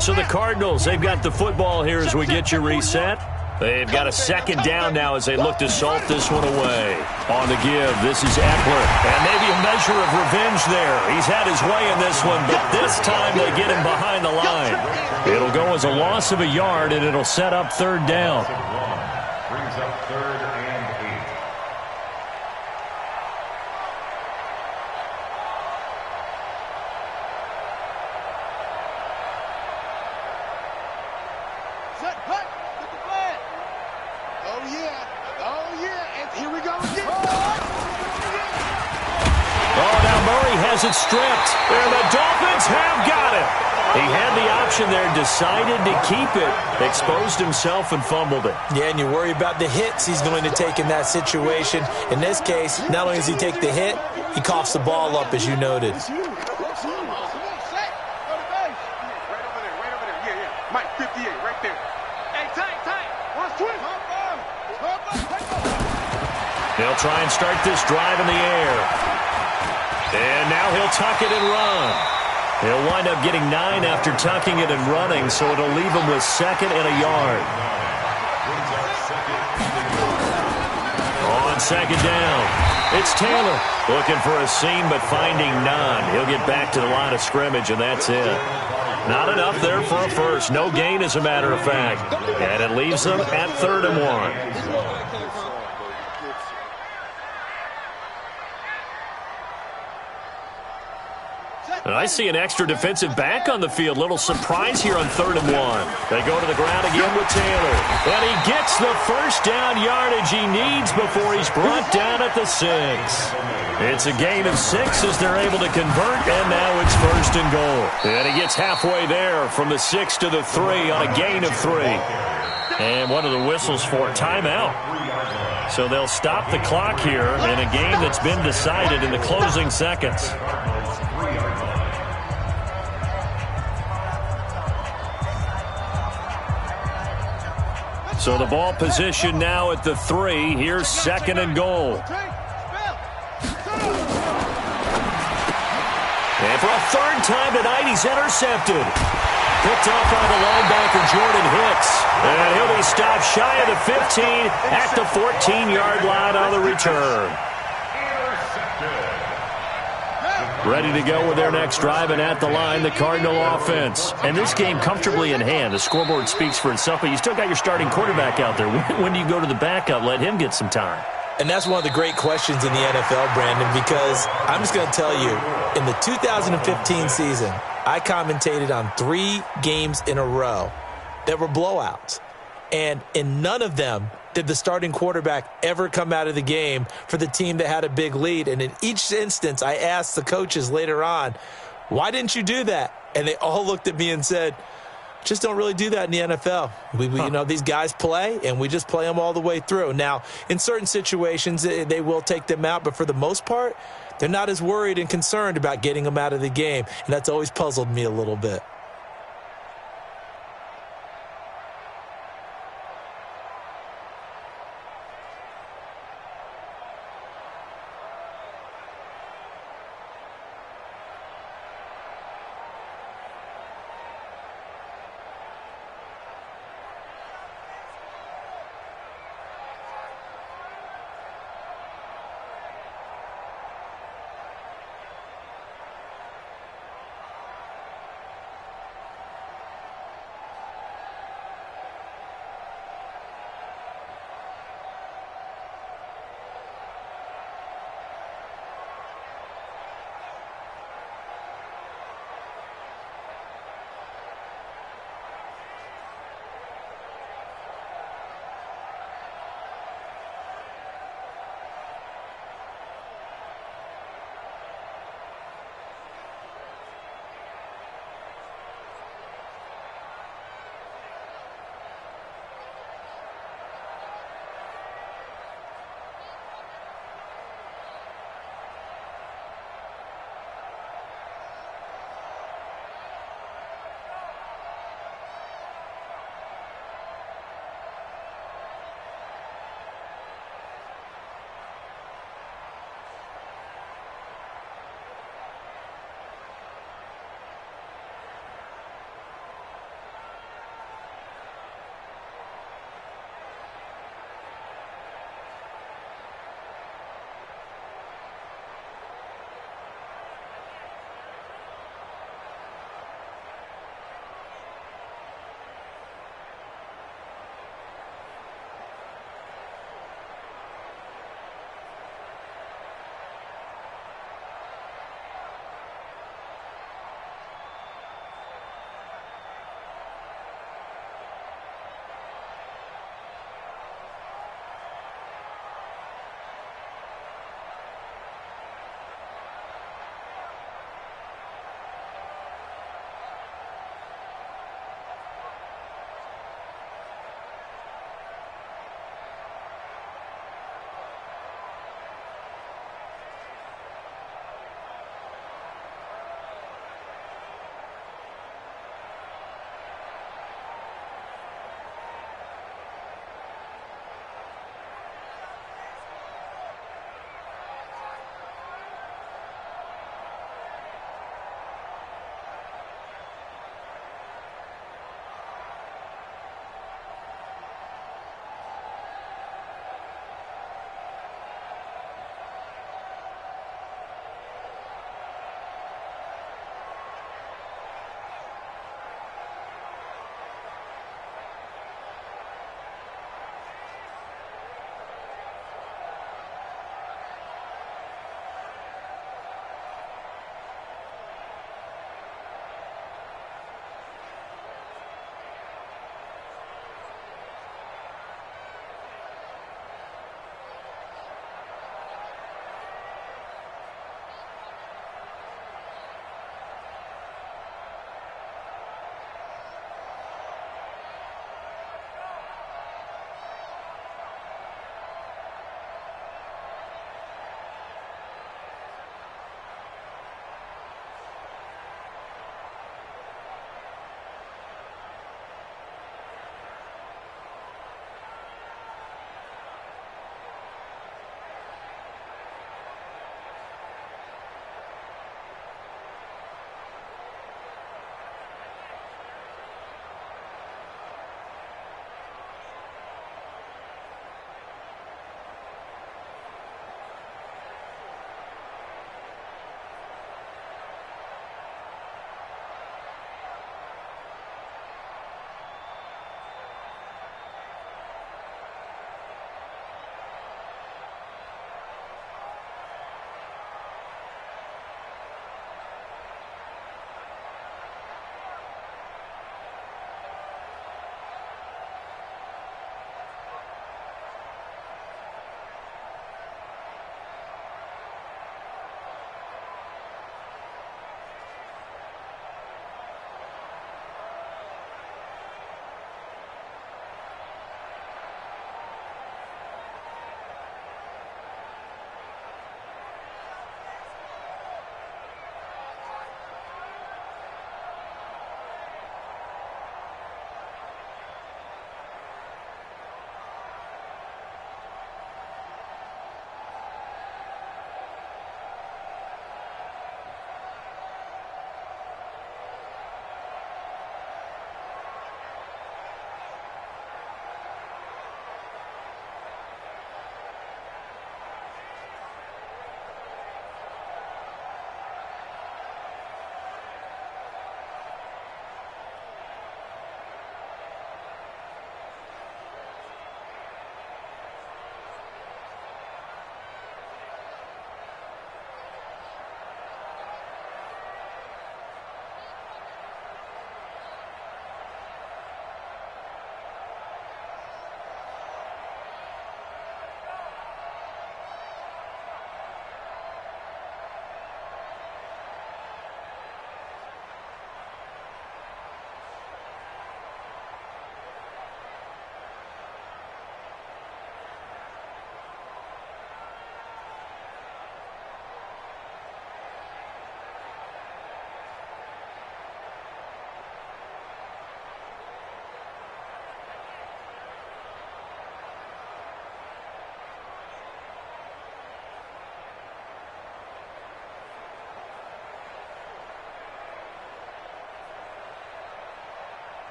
So the Cardinals, they've got the football here as we get you reset. They've got a 2nd down now as they look to salt this one away. On the give, this is Eckler. And maybe a measure of revenge there. He's had his way in this one, but this time they get him behind the line. It'll go as a loss of a yard, and it'll set up 3rd down. Brings up 3rd and 8. Set, cut, get the flag. Oh, yeah. Oh, yeah. And here we go again. Oh, now Murray has it stripped. And the Dolphins have got it. He had the option there, decided to keep it, exposed himself and fumbled it. Yeah, and you worry about the hits he's going to take in that situation. In this case, not only does he take the hit, he coughs the ball up, as you noted. Right over there. Yeah, yeah. Mike, 58, right there. Hey, tight. Watch twin. They'll try and start this drive in the air. And now he'll tuck it and run. He'll wind up getting 9 after tucking it and running, so it'll leave him with 2nd and a yard. On 2nd down, it's Taylor looking for a seam but finding none. He'll get back to the line of scrimmage, and that's it. Not enough there for a first. No gain, as a matter of fact. And it leaves them at 3rd and 1. And I see an extra defensive back on the field. Little surprise here on 3rd and 1. They go to the ground again with Taylor. And he gets the first down yardage he needs before he's brought down at the 6. It's a gain of 6 as they're able to convert, and now it's 1st and goal. And he gets halfway there from the 6 to the 3 on a gain of 3. And what are the whistles for? Timeout. So they'll stop the clock here in a game that's been decided in the closing seconds. So the ball position now at the 3. Here's 2nd and goal. And for a 3rd time tonight, he's intercepted. Picked off by the linebacker, Jordan Hicks. And he'll be stopped shy of the 15 at the 14-yard line on the return. Ready to go with their next drive, and at the line, the Cardinal offense. And this game comfortably in hand. The scoreboard speaks for itself, but you still got your starting quarterback out there. When do you go to the backup? Let him get some time. And that's one of the great questions in the NFL, Brandon, because I'm just going to tell you, in the 2015 season, I commentated on 3 games in a row that were blowouts. And in none of them did the starting quarterback ever come out of the game for the team that had a big lead. And in each instance, I asked the coaches later on, why didn't you do that? And they all looked at me and said, just don't really do that in the NFL. You know, these guys play, and we just play them all the way through. Now, in certain situations, they will take them out, but for the most part, they're not as worried and concerned about getting them out of the game. And that's always puzzled me a little bit.